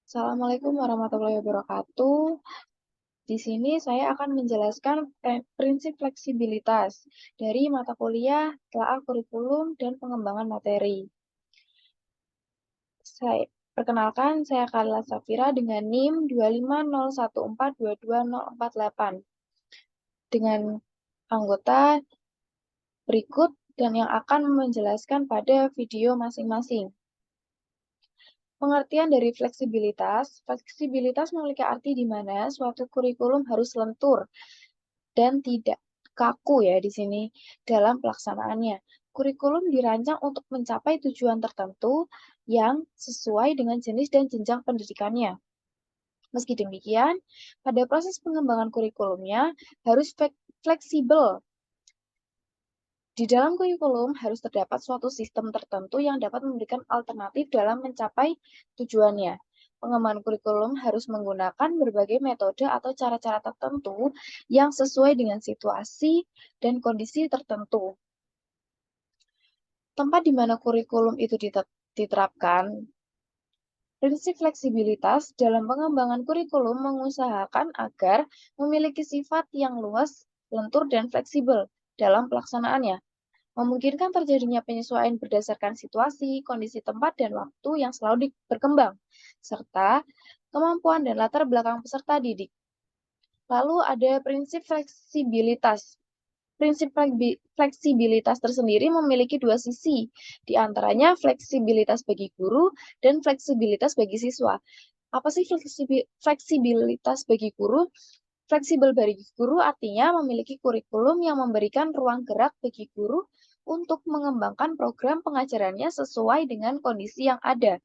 Assalamualaikum warahmatullahi wabarakatuh. Di sini saya akan menjelaskan prinsip fleksibilitas dari mata kuliah, telaah kurikulum, dan pengembangan materi. Saya perkenalkan, saya Khalila Safira dengan NIM 250142248 dengan anggota berikut dan yang akan menjelaskan pada video masing-masing. Pengertian dari fleksibilitas. Fleksibilitas memiliki arti di mana suatu kurikulum harus lentur dan tidak kaku ya di sini dalam pelaksanaannya. Kurikulum dirancang untuk mencapai tujuan tertentu yang sesuai dengan jenis dan jenjang pendidikannya. Meski demikian, pada proses pengembangan kurikulumnya harus fleksibel. Di dalam kurikulum harus terdapat suatu sistem tertentu yang dapat memberikan alternatif dalam mencapai tujuannya. Pengembangan kurikulum harus menggunakan berbagai metode atau cara-cara tertentu yang sesuai dengan situasi dan kondisi tertentu. Tempat di mana kurikulum itu diterapkan. Prinsip fleksibilitas dalam pengembangan kurikulum mengusahakan agar memiliki sifat yang luas, lentur, dan fleksibel dalam pelaksanaannya, memungkinkan terjadinya penyesuaian berdasarkan situasi, kondisi tempat, dan waktu yang selalu berkembang, serta kemampuan dan latar belakang peserta didik. Lalu ada prinsip fleksibilitas. Prinsip fleksibilitas tersendiri memiliki dua sisi, di antaranya fleksibilitas bagi guru dan fleksibilitas bagi siswa. Apa sih fleksibilitas bagi guru? Fleksibel bagi guru artinya memiliki kurikulum yang memberikan ruang gerak bagi guru untuk mengembangkan program pengajarannya sesuai dengan kondisi yang ada.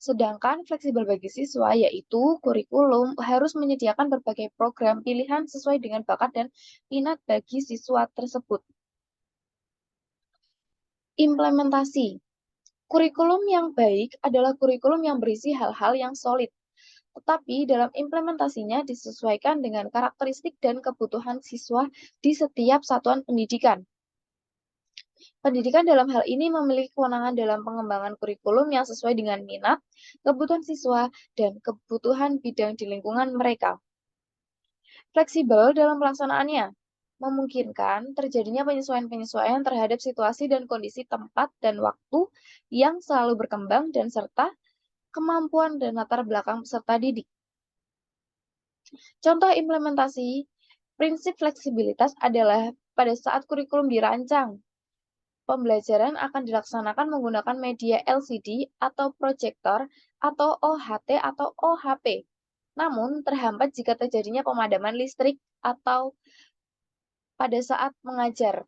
Sedangkan fleksibel bagi siswa yaitu kurikulum harus menyediakan berbagai program pilihan sesuai dengan bakat dan minat bagi siswa tersebut. Implementasi. Kurikulum yang baik adalah kurikulum yang berisi hal-hal yang solid, tetapi dalam implementasinya disesuaikan dengan karakteristik dan kebutuhan siswa di setiap satuan pendidikan. Pendidikan dalam hal ini memiliki kewenangan dalam pengembangan kurikulum yang sesuai dengan minat, kebutuhan siswa, dan kebutuhan bidang di lingkungan mereka. Fleksibel dalam pelaksanaannya, memungkinkan terjadinya penyesuaian-penyesuaian terhadap situasi dan kondisi tempat dan waktu yang selalu berkembang dan serta kemampuan dan latar belakang peserta didik. Contoh implementasi prinsip fleksibilitas adalah pada saat kurikulum dirancang, pembelajaran akan dilaksanakan menggunakan media LCD atau proyektor atau OHT atau OHP. Namun, terhambat jika terjadinya pemadaman listrik atau pada saat mengajar.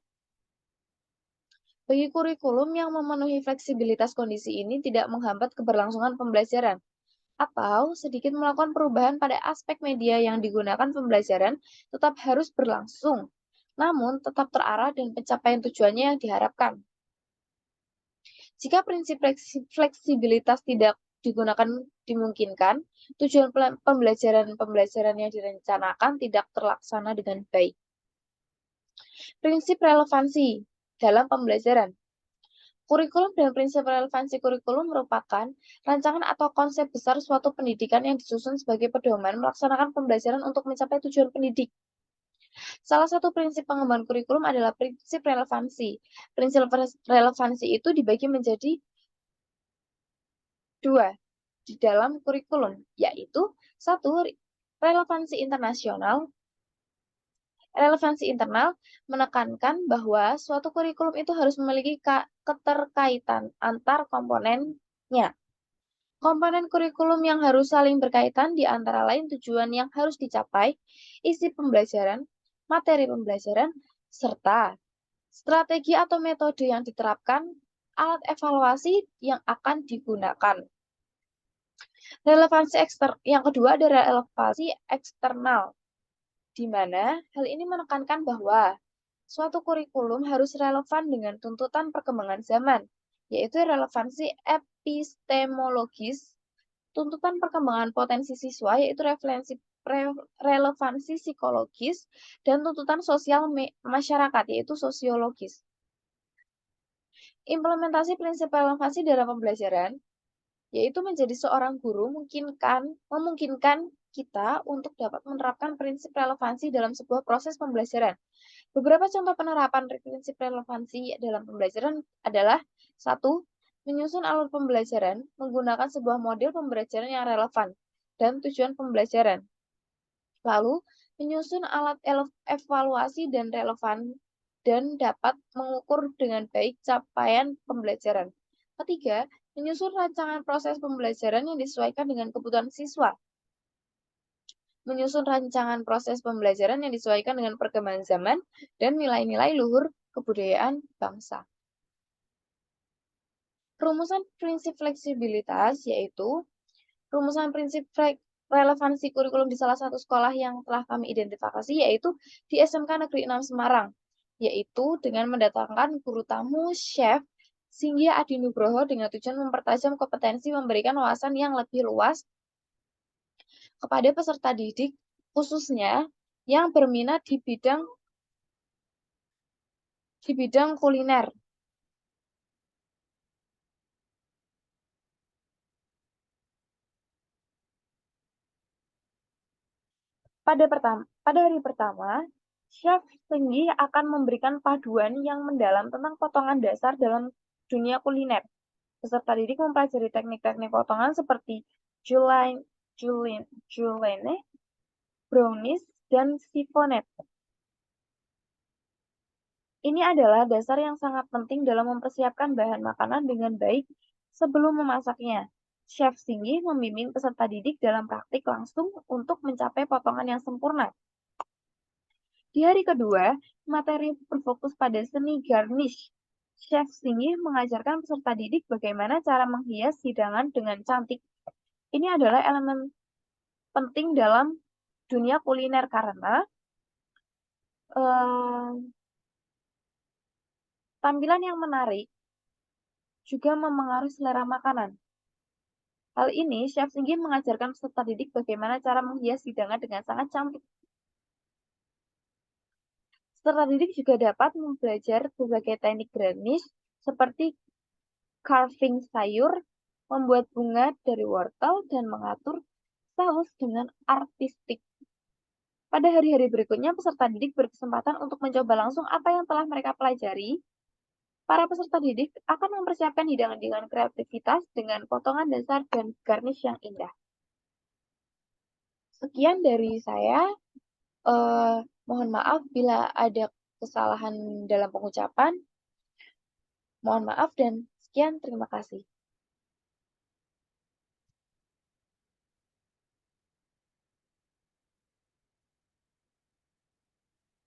Bagi kurikulum yang memenuhi fleksibilitas kondisi ini tidak menghambat keberlangsungan pembelajaran, atau sedikit melakukan perubahan pada aspek media yang digunakan pembelajaran tetap harus berlangsung, namun tetap terarah dan pencapaian tujuannya yang diharapkan. Jika prinsip fleksibilitas tidak digunakan dimungkinkan, tujuan pembelajaran yang direncanakan tidak terlaksana dengan baik. Prinsip relevansi dalam pembelajaran. Kurikulum dan prinsip relevansi kurikulum merupakan rancangan atau konsep besar suatu pendidikan yang disusun sebagai pedoman melaksanakan pembelajaran untuk mencapai tujuan pendidik. Salah satu prinsip pengembangan kurikulum adalah prinsip relevansi. Prinsip relevansi itu dibagi menjadi dua di dalam kurikulum, yaitu satu, relevansi internasional. Relevansi internal menekankan bahwa suatu kurikulum itu harus memiliki keterkaitan antar komponennya. Komponen kurikulum yang harus saling berkaitan di antara lain tujuan yang harus dicapai, isi pembelajaran, materi pembelajaran, serta strategi atau metode yang diterapkan, alat evaluasi yang akan digunakan. Relevansi yang kedua adalah relevansi eksternal, di mana hal ini menekankan bahwa suatu kurikulum harus relevan dengan tuntutan perkembangan zaman, yaitu relevansi epistemologis, tuntutan perkembangan potensi siswa, yaitu relevansi psikologis, dan tuntutan sosial masyarakat, yaitu sosiologis. Implementasi prinsip relevansi dalam pembelajaran. yaitu menjadi seorang guru memungkinkan kita untuk dapat menerapkan prinsip relevansi dalam sebuah proses pembelajaran. Beberapa contoh penerapan prinsip relevansi dalam pembelajaran adalah: 1. Menyusun alur pembelajaran menggunakan sebuah model pembelajaran yang relevan dan tujuan pembelajaran. Lalu, menyusun alat evaluasi dan relevan dan dapat mengukur dengan baik capaian pembelajaran. Ketiga, menyusun rancangan proses pembelajaran yang disesuaikan dengan kebutuhan siswa. Menyusun rancangan proses pembelajaran yang disesuaikan dengan perkembangan zaman dan nilai-nilai luhur kebudayaan bangsa. Rumusan prinsip fleksibilitas yaitu rumusan prinsip relevansi kurikulum di salah satu sekolah yang telah kami identifikasi yaitu di SMK Negeri 6 Semarang, yaitu dengan mendatangkan guru tamu chef Singgih Adi Nugroho dengan tujuan mempertajam kompetensi memberikan wawasan yang lebih luas kepada peserta didik, khususnya yang berminat di bidang kuliner. Pada hari pertama, Chef Singgih akan memberikan paduan yang mendalam tentang potongan dasar dalam dunia kuliner. Peserta didik mempelajari teknik-teknik potongan seperti julienne, brownies, dan siffonet. Ini adalah dasar yang sangat penting dalam mempersiapkan bahan makanan dengan baik sebelum memasaknya. Chef Singgih membimbing peserta didik dalam praktik langsung untuk mencapai potongan yang sempurna. Di hari kedua, materi berfokus pada seni garnish. Chef Singgih mengajarkan peserta didik bagaimana cara menghias hidangan dengan cantik. Ini adalah elemen penting dalam dunia kuliner karena tampilan yang menarik juga memengaruhi selera makanan. Hal ini, Chef Singgih mengajarkan peserta didik bagaimana cara menghias hidangan dengan sangat cantik. Peserta didik juga dapat belajar berbagai teknik garnish seperti carving sayur, membuat bunga dari wortel, dan mengatur saus dengan artistik. Pada hari-hari berikutnya, peserta didik berkesempatan untuk mencoba langsung apa yang telah mereka pelajari. Para peserta didik akan mempersiapkan hidangan dengan kreativitas dengan potongan dasar dan garnish yang indah. Sekian dari saya. Mohon maaf bila ada kesalahan dalam pengucapan. Mohon maaf dan sekian, terima kasih.